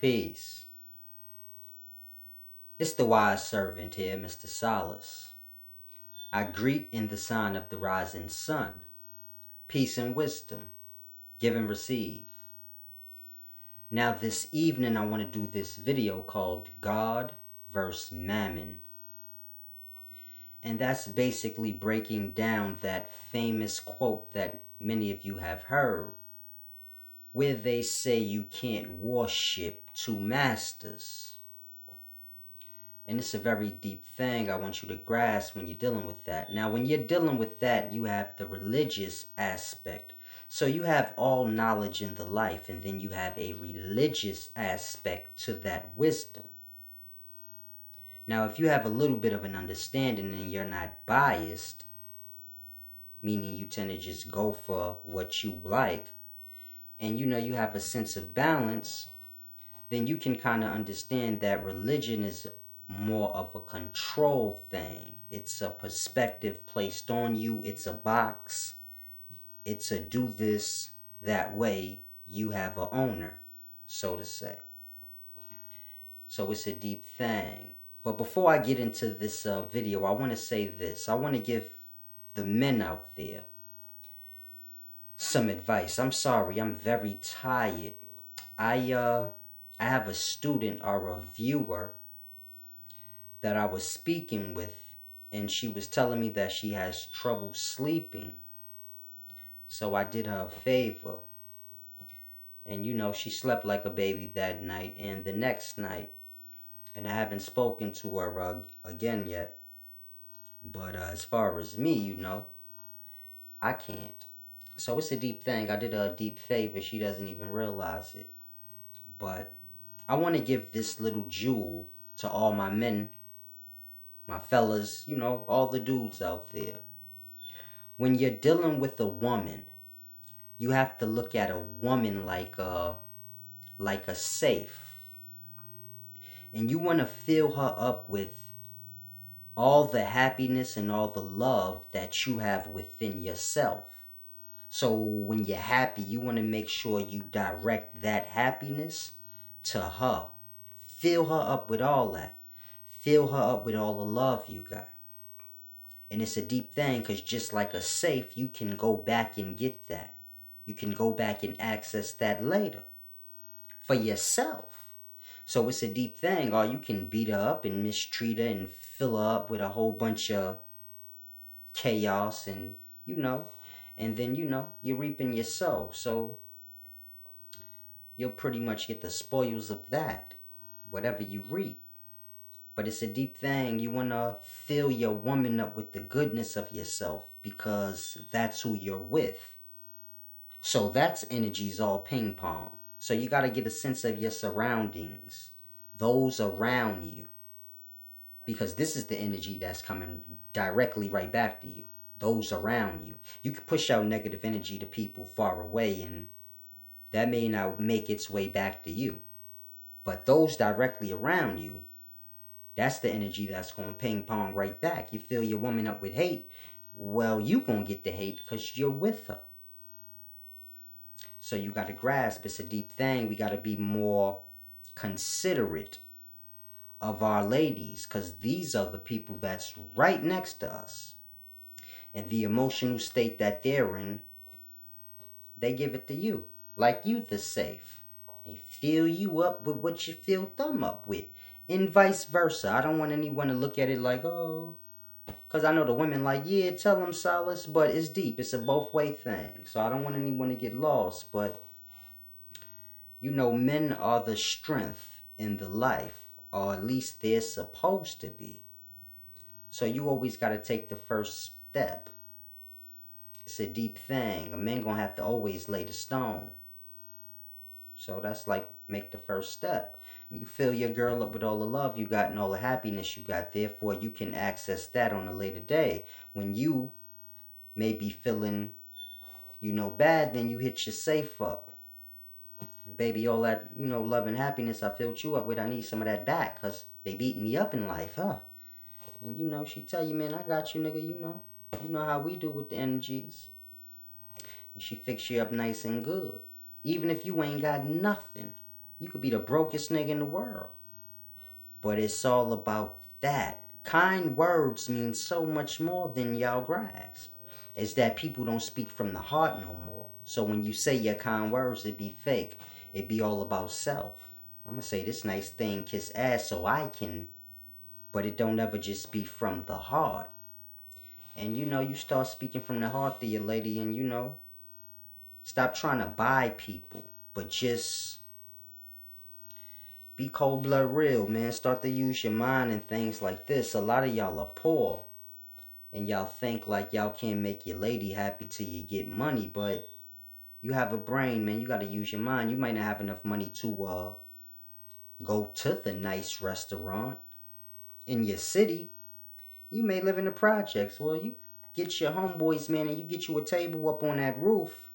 Peace. It's the wise servant here, Mr. Solace. I greet in the sign of the rising sun. Peace and wisdom. Give and receive. Now this evening I want to do this video called God versus Mammon. And that's basically breaking down that famous quote that many of you have heard, where they say you can't worship two masters. And it's a very deep thing I want you to grasp when you're dealing with that. Now, when you're dealing with that, you have the religious aspect. So you have all knowledge in the life, and then you have a religious aspect to that wisdom. Now, if you have a little bit of an understanding and you're not biased, meaning you tend to just go for what you like, and you have a sense of balance, then you can kind of understand that religion is more of a control thing. It's a perspective placed on you. It's a box. It's a do this that way. You have a owner, so to say. So it's a deep thing. But before I get into this video, I want to say this. I want to give the men out there some advice. I'm sorry. I'm very tired. I have a student or a viewer that I was speaking with, and she was telling me that she has trouble sleeping. So I did her a favor. And she slept like a baby that night and the next night. And I haven't spoken to her again yet. But as far as me, I can't. So it's a deep thing. I did her a deep favor. She doesn't even realize it. But I want to give this little jewel to all my men, my fellas, all the dudes out there. When you're dealing with a woman, you have to look at a woman like a safe. And you want to fill her up with all the happiness and all the love that you have within yourself. So when you're happy, you want to make sure you direct that happiness to her. Fill her up with all that. Fill her up with all the love you got. And it's a deep thing, because just like a safe, you can go back and get that. You can go back and access that later for yourself. So it's a deep thing. Or you can beat her up and mistreat her and fill her up with a whole bunch of chaos and, and then, you're reaping your soul. So you'll pretty much get the spoils of that, whatever you reap. But it's a deep thing. You want to fill your woman up with the goodness of yourself, because that's who you're with. So that's energies all ping pong. So you got to get a sense of your surroundings, those around you, because this is the energy that's coming directly right back to you, those around you. You can push out negative energy to people far away, and that may not make its way back to you. But those directly around you, that's the energy that's going to ping pong right back. You fill your woman up with hate, well, you going to get the hate because you're with her. So you got to grasp, it's a deep thing. We got to be more considerate of our ladies, because these are the people that's right next to us. And the emotional state that they're in, they give it to you. Like you the safe. They fill you up with what you fill them up with. And vice versa. I don't want anyone to look at it like, oh, because I know the women like, yeah, tell them Solace, but it's deep. It's a both-way thing. So I don't want anyone to get lost. But, men are the strength in the life, or at least they're supposed to be. So you always got to take the first step. It's a deep thing. A man going to have to always lay the stone. So that's like, make the first step. You fill your girl up with all the love you got and all the happiness you got. Therefore, you can access that on a later day. When you may be feeling, bad, then you hit your safe up. Baby, all that, love and happiness I filled you up with, I need some of that back, because they beating me up in life, huh? And, she tell you, man, I got you, nigga, You know how we do with the energies. And she fix you up nice and good. Even if you ain't got nothing. You could be the brokest nigga in the world. But it's all about that. Kind words mean so much more than y'all grasp. It's that people don't speak from the heart no more. So when you say your kind words, it be fake. It be all about self. I'm gonna say this nice thing, kiss ass, so I can. But it don't ever just be from the heart. And you start speaking from the heart to your lady, and stop trying to buy people, but just be cold blood real, man. Start to use your mind and things like this. A lot of y'all are poor, and y'all think like y'all can't make your lady happy till you get money, but you have a brain, man. You got to use your mind. You might not have enough money to go to the nice restaurant in your city. You may live in the projects. Well, you get your homeboys, man, and you get you a table up on that roof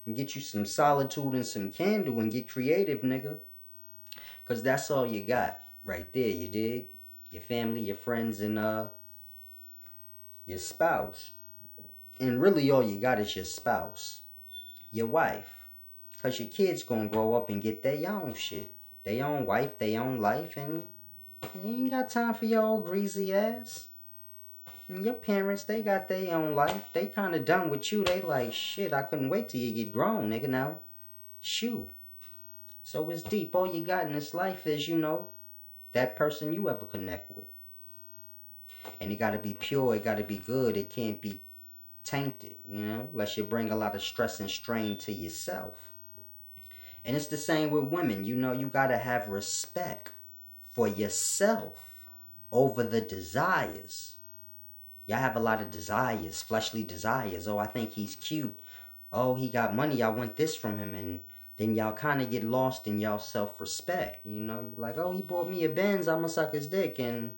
and get you some solitude and some candle and get creative, nigga. Because that's all you got right there, you dig? Your family, your friends, and your spouse. And really all you got is your spouse, your wife. Because your kids going to grow up and get their own shit. Their own wife, their own life, and you ain't got time for your old greasy ass. And your parents, they got their own life. They kind of done with you. They like, shit, I couldn't wait till you get grown, nigga. Now, shoot. So it's deep. All you got in this life is, that person you ever connect with. And it got to be pure. It got to be good. It can't be tainted, unless you bring a lot of stress and strain to yourself. And it's the same with women. You got to have respect for yourself over the desires. Y'all have a lot of desires, fleshly desires. Oh, I think he's cute. Oh, he got money. I want this from him. And then y'all kind of get lost in y'all self-respect. You're like, oh, he bought me a Benz. I'm going to suck his dick. And,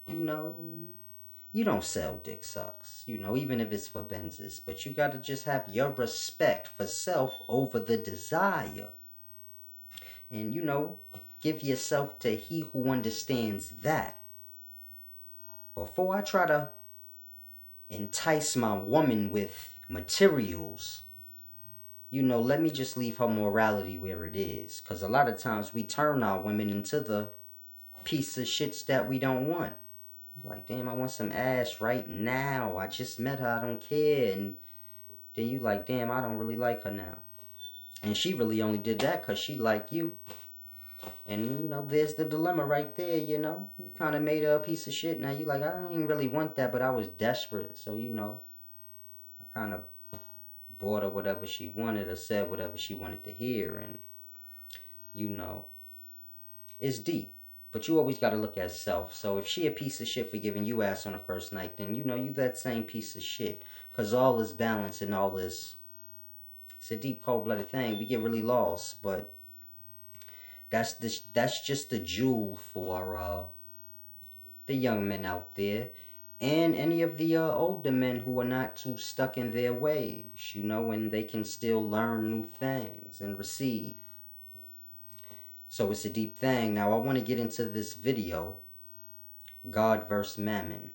you don't sell dick sucks. Even if it's for Benzes. But you got to just have your respect for self over the desire. And, give yourself to he who understands that. Before I try to entice my woman with materials, let me just leave her morality where it is. Because a lot of times we turn our women into the piece of shits that we don't want. Like, damn, I want some ass right now. I just met her. I don't care. And then you like, damn, I don't really like her now. And she really only did that because she like you. And, there's the dilemma right there, You kind of made her a piece of shit. Now you like, I don't even really want that, but I was desperate. So, I kind of bought her whatever she wanted or said whatever she wanted to hear. And, it's deep. But you always got to look at self. So if she a piece of shit for giving you ass on the first night, then, you that same piece of shit. Because all is balance and all is... It's a deep, cold-blooded thing. We get really lost. But that's just the jewel for the young men out there. And any of the older men who are not too stuck in their ways. And they can still learn new things and receive. So it's a deep thing. Now I want to get into this video, God versus Mammon.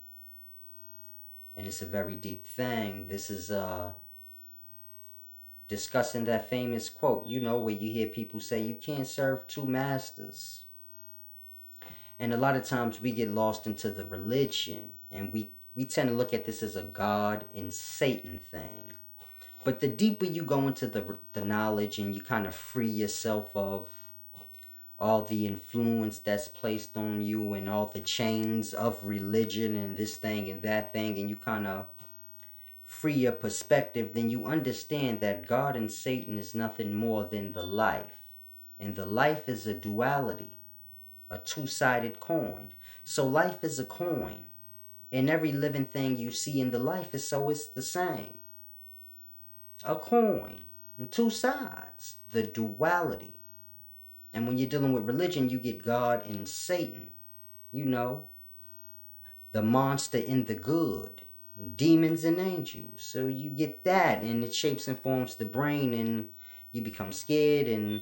And it's a very deep thing. This is discussing that famous quote, where you hear people say, you can't serve two masters. And a lot of times we get lost into the religion. And we tend to look at this as a God and Satan thing. But the deeper you go into the knowledge and you kind of free yourself of all the influence that's placed on you and all the chains of religion and this thing and that thing, and you kind of free your perspective, then you understand that God and Satan is nothing more than the life. And the life is a duality, a two-sided coin. So life is a coin. And every living thing you see in the life is the same. A coin. And two sides. The duality. And when you're dealing with religion, you get God and Satan. The monster and the good. Demons and angels. So you get that, and it shapes and forms the brain, and you become scared, and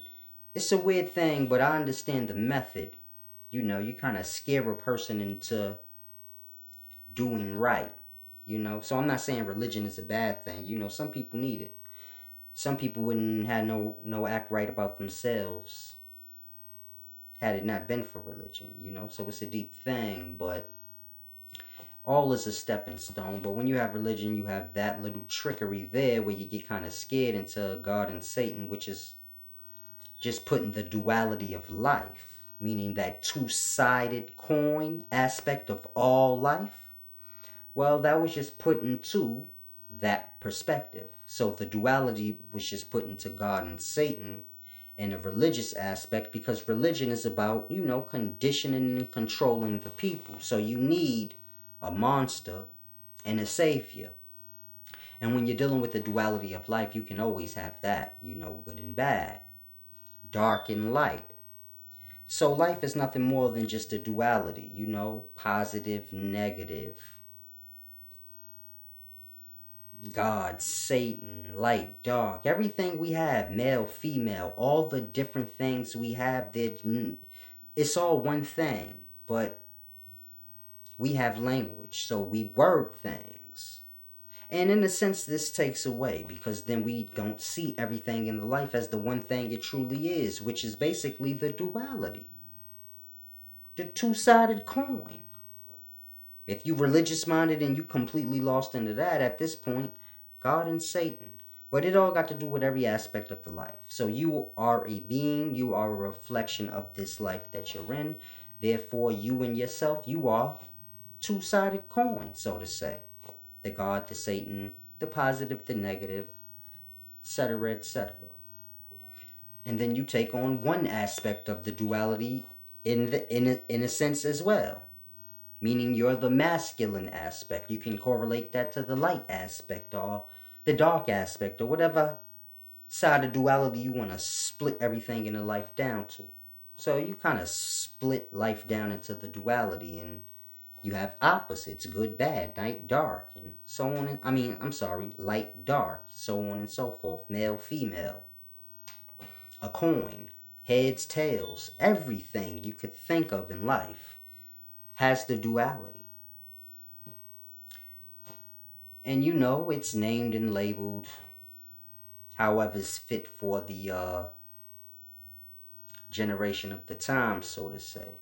it's a weird thing, but I understand the method. You kind of scare a person into doing right. So I'm not saying religion is a bad thing. Some people need it. Some people wouldn't have no act right about themselves. had it not been for religion, So it's a deep thing, but all is a stepping stone. But when you have religion, you have that little trickery there where you get kind of scared into God and Satan, which is just putting the duality of life, meaning that two-sided coin aspect of all life. Well, that was just put into that perspective. So the duality was just put into God and Satan in a religious aspect, because religion is about, conditioning and controlling the people. So you need a monster and a savior. And when you're dealing with the duality of life, you can always have that, good and bad, dark and light. So life is nothing more than just a duality, positive, negative, God, Satan, light, dark, everything we have, male, female, all the different things we have, it's all one thing, but we have language, so we word things. And in a sense, this takes away, because then we don't see everything in the life as the one thing it truly is, which is basically the duality, the two-sided coin. If you religious minded and you completely lost into that at this point, God and Satan. But it all got to do with every aspect of the life. So you are a being, you are a reflection of this life that you're in. Therefore, you and yourself, you are two-sided coin, so to say. The God, the Satan, the positive, the negative, etc., etc. And then you take on one aspect of the duality in a sense as well, meaning you're the masculine aspect. You can correlate that to the light aspect or the dark aspect or whatever side of duality you want to split everything in a life down to. So you kind of split life down into the duality, and you have opposites, good, bad, night, dark, and so on. Light, dark, so on and so forth. Male, female, a coin, heads, tails, everything you could think of in life has the duality. And it's named and labeled however's fit for the generation of the time, so to say.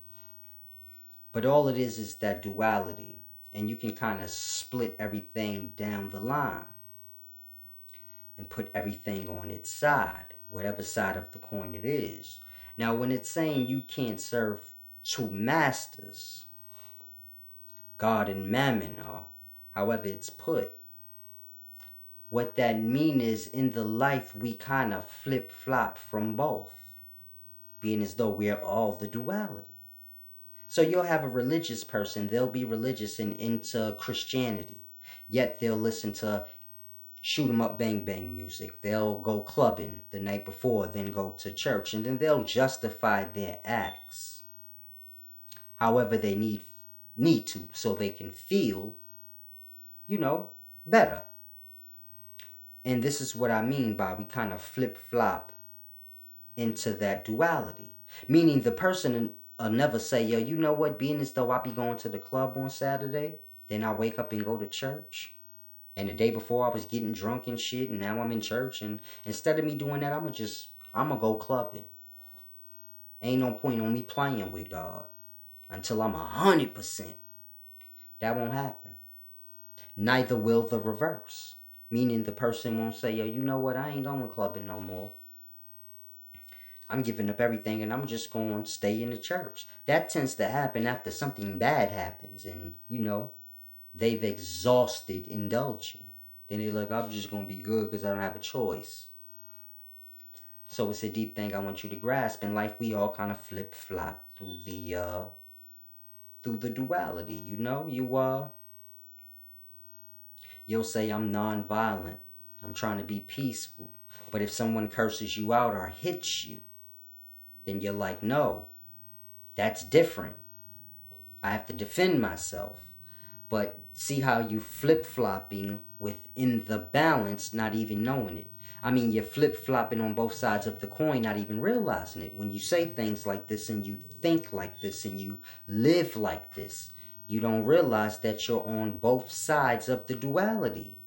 But all it is that duality. And you can kind of split everything down the line and put everything on its side, whatever side of the coin it is. Now, when it's saying you can't serve two masters, God and Mammon, or however it's put, what that means is in the life we kind of flip-flop from both, being as though we're all the duality. So you'll have a religious person, they'll be religious and into Christianity, yet they'll listen to shoot 'em up bang bang music. They'll go clubbing the night before, then go to church, and then they'll justify their acts however they need to, so they can feel, better. And this is what I mean by we kind of flip-flop into that duality. Meaning the person will never say, yo, you know what, being as though I be going to the club on Saturday, then I wake up and go to church. And the day before I was getting drunk and shit, and now I'm in church. And instead of me doing that, I'm going to go clubbing. Ain't no point on me playing with God until I'm 100%. That won't happen. Neither will the reverse. Meaning the person won't say, yo, you know what, I ain't going clubbing no more. I'm giving up everything and I'm just going to stay in the church. That tends to happen after something bad happens and, they've exhausted indulging. Then they're like, I'm just going to be good because I don't have a choice. So it's a deep thing I want you to grasp. In life, we all kind of flip-flop through the duality, You'll say, I'm non-violent. I'm trying to be peaceful. But if someone curses you out or hits you, then you're like, no, that's different. I have to defend myself. But see how you flip-flopping within the balance, not even knowing it. You're flip-flopping on both sides of the coin, not even realizing it. When you say things like this and you think like this and you live like this, you don't realize that you're on both sides of the duality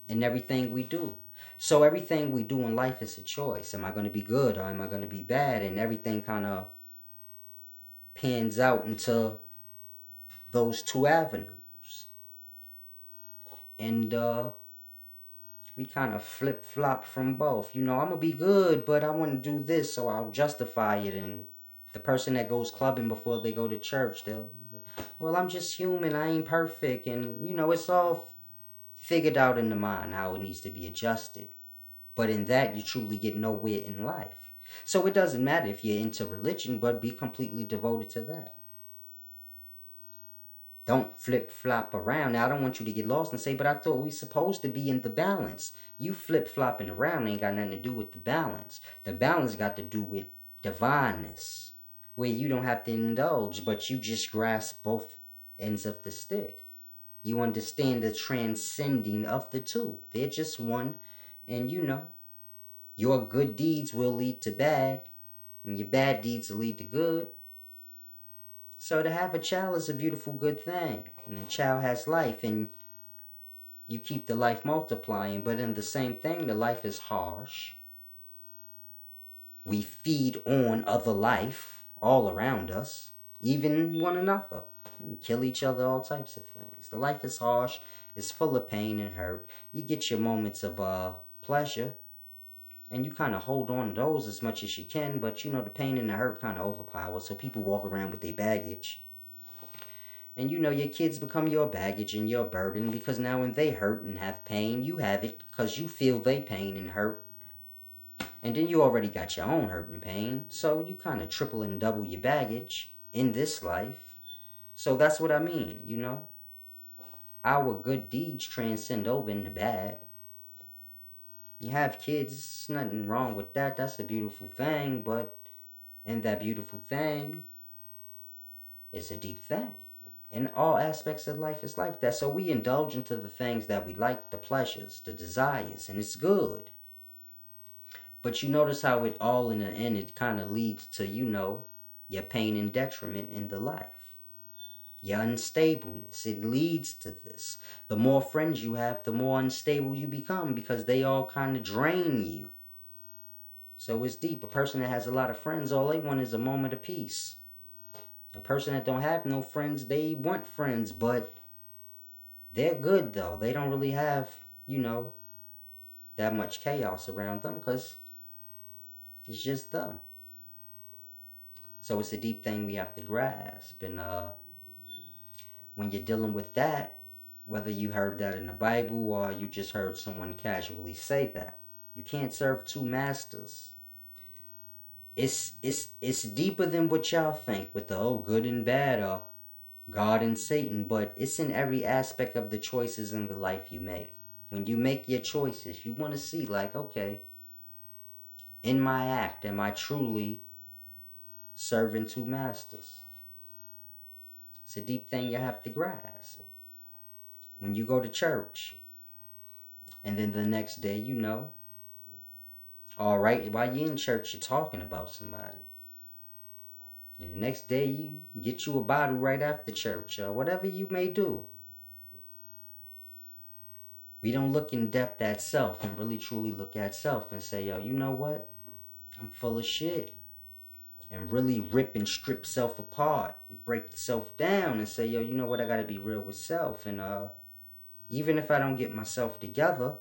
in everything we do. So everything we do in life is a choice. Am I going to be good or am I going to be bad? And everything kind of pans out into those two avenues. And we kind of flip flop from both. I'm gonna be good, but I want to do this, so I'll justify it. And the person that goes clubbing before they go to church, well, I'm just human, I ain't perfect. And it's all figured out in the mind how it needs to be adjusted. But in that, you truly get nowhere in life. So it doesn't matter if you're into religion, but be completely devoted to that. Don't flip flop around. Now, I don't want you to get lost and say, but I thought we supposed to be in the balance. You flip flopping around ain't got nothing to do with the balance. The balance got to do with divineness, where you don't have to indulge, but you just grasp both ends of the stick. You understand the transcending of the two. They're just one, and your good deeds will lead to bad, and your bad deeds will lead to good. So to have a child is a beautiful, good thing. And the child has life, and you keep the life multiplying. But in the same thing, the life is harsh. We feed on other life all around us, even one another. We kill each other, all types of things. The life is harsh. It's full of pain and hurt. You get your moments of pleasure, and you kind of hold on to those as much as you can, but the pain and the hurt kind of overpower. So people walk around with their baggage. And your kids become your baggage and your burden, because now when they hurt and have pain, you have it because you feel they pain and hurt. And then you already got your own hurt and pain. So you kind of triple and double your baggage in this life. So that's what I mean, Our good deeds transcend over in the bad. You have kids, there's nothing wrong with that. That's a beautiful thing, but in that beautiful thing, it's a deep thing. In all aspects of life is like that. So we indulge into the things that we like, the pleasures, the desires, and it's good. But you notice how it all in the end, it kind of leads to, your pain and detriment in the life. Your unstableness, it leads to this. The more friends you have, the more unstable you become, because they all kind of drain you. So it's deep. A person that has a lot of friends, all they want is a moment of peace. A person that don't have no friends, they want friends, but they're good though. They don't really have, that much chaos around them, because it's just them. So it's a deep thing we have to grasp. And when you're dealing with that, whether you heard that in the Bible or you just heard someone casually say that, you can't serve two masters. It's deeper than what y'all think with the good and bad or God and Satan, but it's in every aspect of the choices in the life you make. When you make your choices, you want to see like, okay, in my act, am I truly serving two masters? It's a deep thing you have to grasp. When you go to church, and then the next day, all right, while you're in church, you're talking about somebody. And the next day, you get you a bottle right after church, or whatever you may do. We don't look in depth at self and really truly look at self and say, yo, you know what? I'm full of shit. And really rip and strip self apart, break self down and say, yo, you know what? I gotta be real with self. And even if I don't get myself together,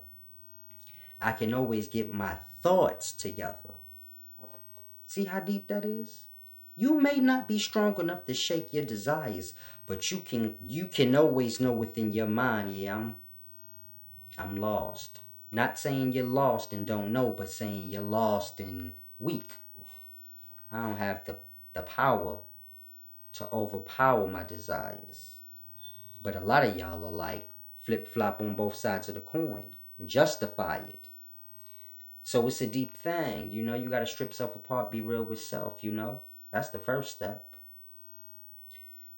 I can always get my thoughts together. See how deep that is? You may not be strong enough to shake your desires, but you can always know within your mind, yeah, I'm lost. Not saying you're lost and don't know, but saying you're lost and weak. I don't have the power to overpower my desires. But a lot of y'all are like flip-flop on both sides of the coin. Justify it. So it's a deep thing, you got to strip self apart, be real with self, That's the first step.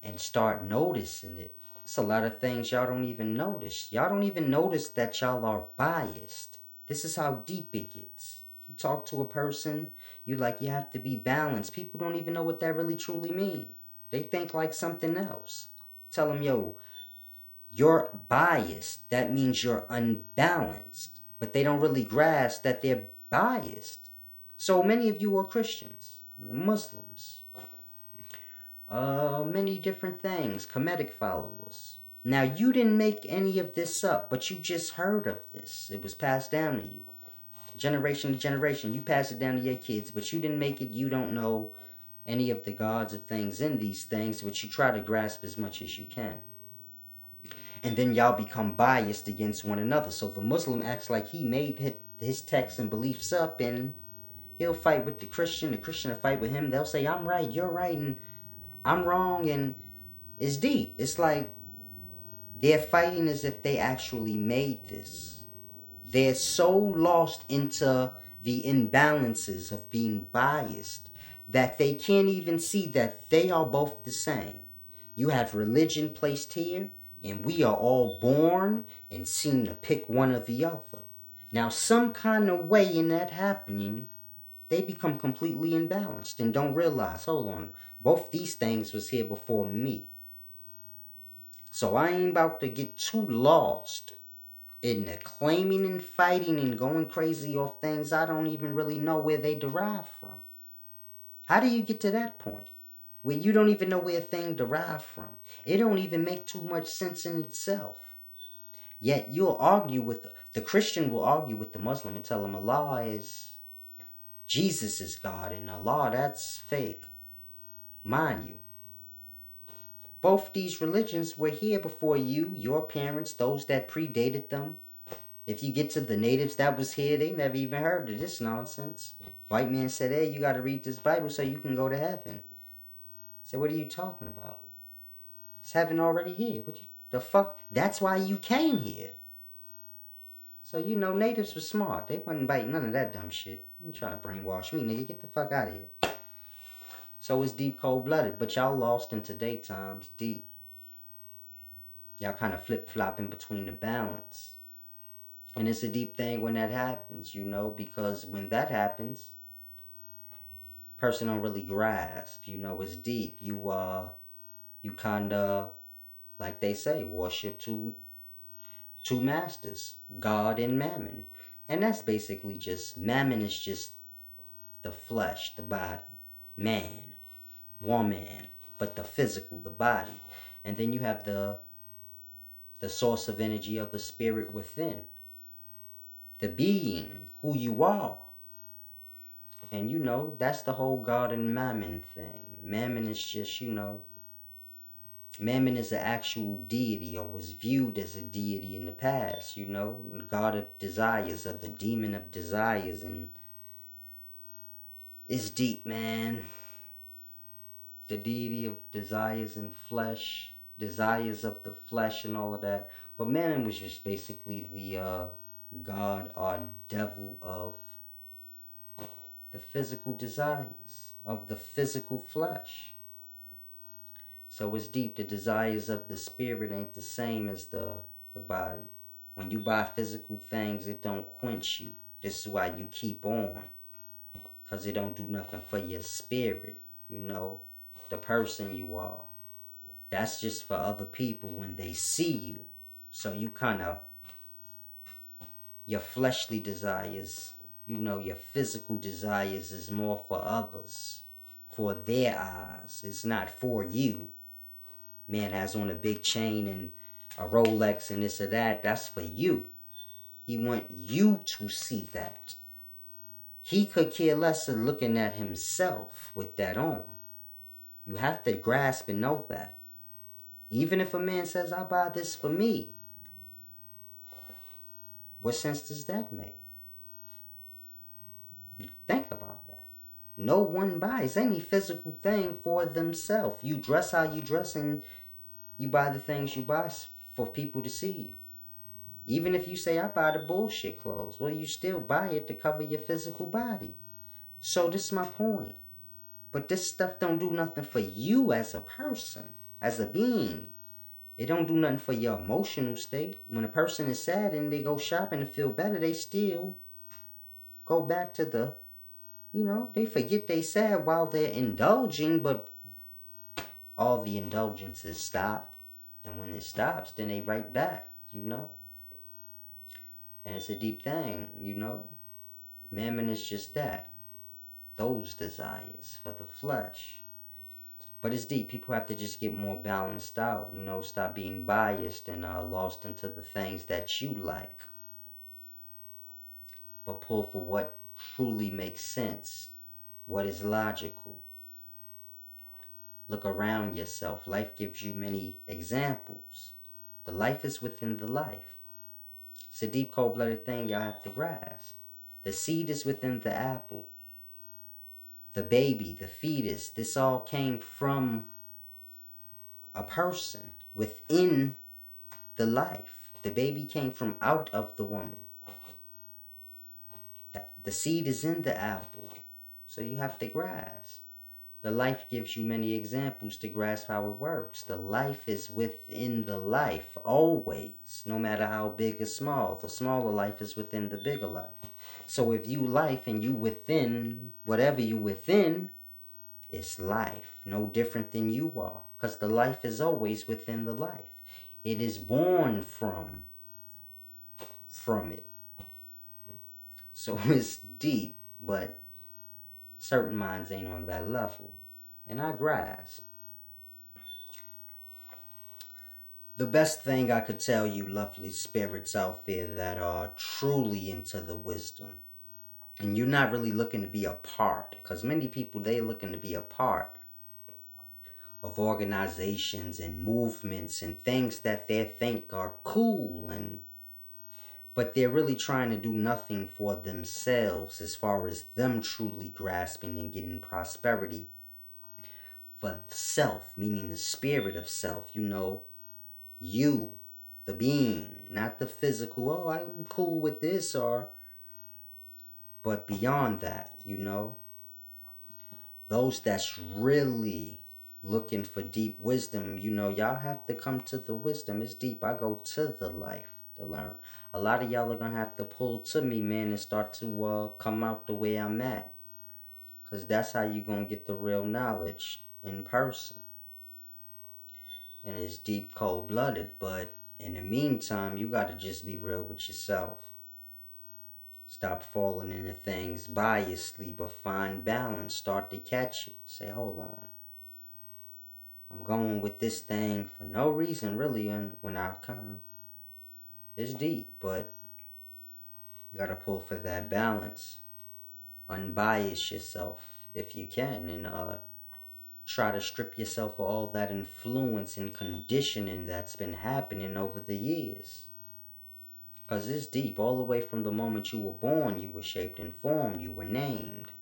And start noticing it. It's a lot of things y'all don't even notice. Y'all don't even notice that y'all are biased. This is how deep it gets. You talk to a person, you have to be balanced. People don't even know what that really truly means. They think like something else. Tell them, yo, you're biased. That means you're unbalanced. But they don't really grasp that they're biased. So many of you are Christians, Muslims. Many different things, comedic followers. Now, you didn't make any of this up, but you just heard of this. It was passed down to you. Generation to generation. You pass it down to your kids, but you didn't make it. You don't know any of the gods or things in these things, but you try to grasp as much as you can. And then y'all become biased against one another. So the Muslim acts like he made his texts and beliefs up, and he'll fight with the Christian will fight with him. They'll say, I'm right, you're right, and I'm wrong, and it's deep. It's like they're fighting as if they actually made this. They're so lost into the imbalances of being biased that they can't even see that they are both the same. You have religion placed here, and we are all born and seem to pick one or the other. Now, some kind of way in that happening, they become completely imbalanced and don't realize, hold on, both these things was here before me. So I ain't about to get too lost in the claiming and fighting and going crazy off things I don't even really know where they derive from. How do you get to that point where you don't even know where a thing derived from? It don't even make too much sense in itself. Yet you'll argue with, the Christian will argue with the Muslim and tell him Allah is, Jesus is God, and Allah, that's fake. Mind you, both these religions were here before you, your parents, those that predated them. If you get to the natives that was here, they never even heard of this nonsense. White man said, hey, you got to read this Bible so you can go to heaven. I said, what are you talking about? It's heaven already here. The fuck? That's why you came here. So, natives were smart. They wasn't biting none of that dumb shit. You trying to brainwash me, nigga. Get the fuck out of here. So it's deep, cold-blooded. But y'all lost in today times deep. Y'all kind of flip-flopping between the balance. And it's a deep thing when that happens, because when that happens, person don't really grasp, it's deep. You kind of, like they say, worship two masters, God and Mammon. And that's basically just, Mammon is just the flesh, the body, man, woman, but the physical, the body. And then you have the source of energy of the spirit within. The being, who you are. And that's the whole God and Mammon thing. Mammon is just, Mammon is an actual deity, or was viewed as a deity in the past, God of desires, or the demon of desires. And it's deep, man. The deity of desires and flesh, desires of the flesh and all of that. But Mammon was just basically the God or devil of the physical desires, of the physical flesh. So it's deep. The desires of the spirit ain't the same as the body. When you buy physical things, it don't quench you. This is why you keep on. Because it don't do nothing for your spirit, the person you are. That's just for other people when they see you. So you kind of, your fleshly desires, your physical desires is more for others, for their eyes. It's not for you. Man has on a big chain and a Rolex and this or that. That's for you. He want you to see that. He could care less of looking at himself with that on. You have to grasp and know that. Even if a man says, I buy this for me, what sense does that make? Think about that. No one buys any physical thing for themselves. You dress how you dress, and you buy the things you buy for people to see you. Even if you say, I buy the bullshit clothes, well, you still buy it to cover your physical body. So this is my point. But this stuff don't do nothing for you as a person, as a being. It don't do nothing for your emotional state. When a person is sad and they go shopping to feel better, they still go back to the, they forget they sad while they're indulging, but all the indulgences stop. And when it stops, then they right back, And it's a deep thing, Mammon is just that. Those desires for the flesh. But it's deep. People have to just get more balanced out, stop being biased and lost into the things that you like. But pull for what truly makes sense, what is logical. Look around yourself. Life gives you many examples. The life is within the life. It's a deep, cold-blooded thing y'all have to grasp. The seed is within the apple. The baby, the fetus, this all came from a person within the life. The baby came from out of the woman. The seed is in the apple. So you have to grasp. The life gives you many examples to grasp how it works. The life is within the life, always, no matter how big or small. The smaller life is within the bigger life. So if you life and you within, whatever you within, it's life, no different than you are. Because the life is always within the life. It is born from it. So it's deep, but certain minds ain't on that level. And I grasp. The best thing I could tell you lovely spirits out there that are truly into the wisdom, and you're not really looking to be a part, because many people, they're looking to be a part of organizations and movements and things that they think are cool, but they're really trying to do nothing for themselves as far as them truly grasping and getting prosperity for self, meaning the spirit of self, you, the being, not the physical, oh, I'm cool with this, but beyond that, those that's really looking for deep wisdom, y'all have to come to the wisdom. It's deep. I go to the life to learn. A lot of y'all are going to have to pull to me, man, and start to come out the way I'm at. Because that's how you're going to get the real knowledge in person. And it's deep, cold-blooded. But in the meantime, you got to just be real with yourself. Stop falling into things biasly, but find balance. Start to catch it. Say, hold on. I'm going with this thing for no reason, really, and when I it's deep, but you gotta pull for that balance. Unbias yourself if you can, and try to strip yourself of all that influence and conditioning that's been happening over the years. Because it's deep. All the way from the moment you were born, you were shaped and formed, you were named.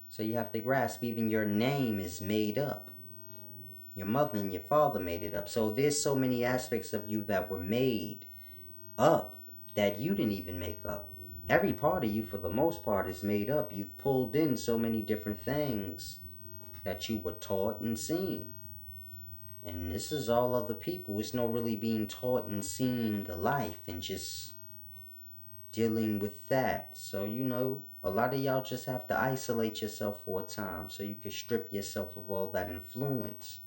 So you have to grasp, even your name is made up. Your mother and your father made it up. So there's so many aspects of you that were made up that you didn't even make up. Every part of you, for the most part, is made up. You've pulled in so many different things that you were taught and seen. And this is all other people. It's no really being taught and seeing the life and just dealing with that. So, a lot of y'all just have to isolate yourself for a time so you can strip yourself of all that influence.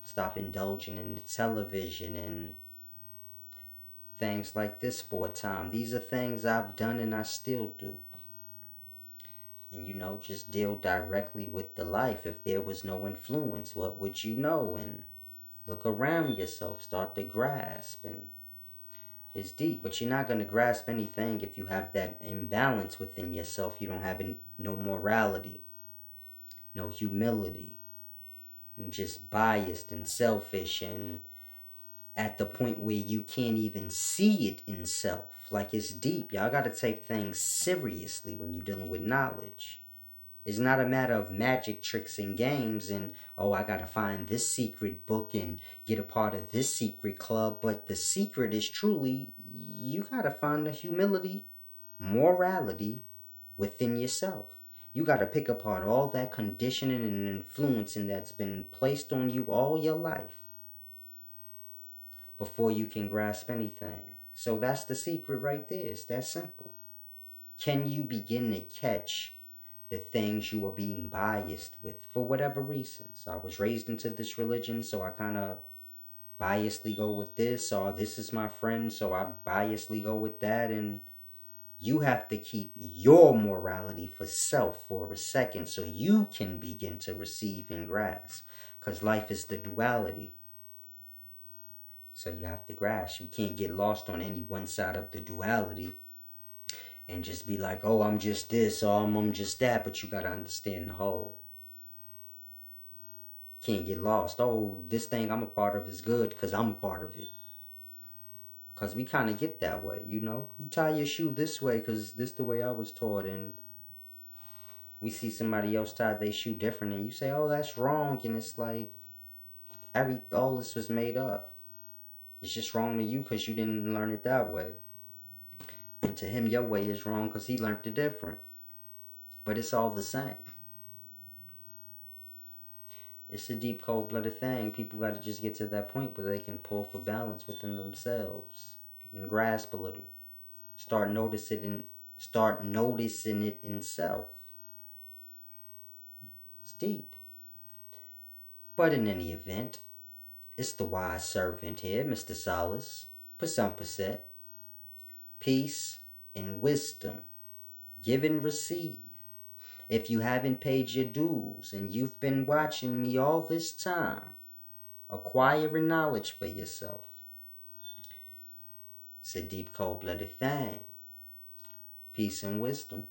Stop indulging in the television and things like this for a time. These are things I've done and I still do. And just deal directly with the life. If there was no influence, what would you know? And look around yourself. Start to grasp. And it's deep. But you're not going to grasp anything if you have that imbalance within yourself. You don't have no morality, no humility. You're just biased and selfish and at the point where you can't even see it in self. Like, it's deep. Y'all got to take things seriously when you're dealing with knowledge. It's not a matter of magic tricks and games and, oh, I got to find this secret book and get a part of this secret club. But the secret is truly, you got to find the humility, morality within yourself. You got to pick apart all that conditioning and influencing that's been placed on you all your life before you can grasp anything. So that's the secret right there. It's that simple. Can you begin to catch the things you are being biased with for whatever reasons? I was raised into this religion, so I kind of biasly go with this, or this is my friend, so I biasly go with that, and You have to keep your morality for self for a second so you can begin to receive and grasp. Because life is the duality. So you have to grasp. You can't get lost on any one side of the duality and just be like, oh, I'm just this or I'm just that. But you got to understand the whole. Can't get lost. Oh, this thing I'm a part of is good because I'm a part of it. Because we kind of get that way, you know. You tie your shoe this way because this the way I was taught. And we see somebody else tie their shoe different. And you say, oh, that's wrong. And it's like, all this was made up. It's just wrong to you because you didn't learn it that way. And to him, your way is wrong because he learned it different. But it's all the same. It's a deep, cold-blooded thing. People got to just get to that point where they can pull for balance within themselves and grasp a little. Start noticing it in self. It's deep. But in any event, it's the wise servant here, Mr. Solace. Percent. Peace and wisdom. Give and receive. If you haven't paid your dues and you've been watching me all this time, acquiring knowledge for yourself. It's a deep, cold-blooded thing. Peace and wisdom.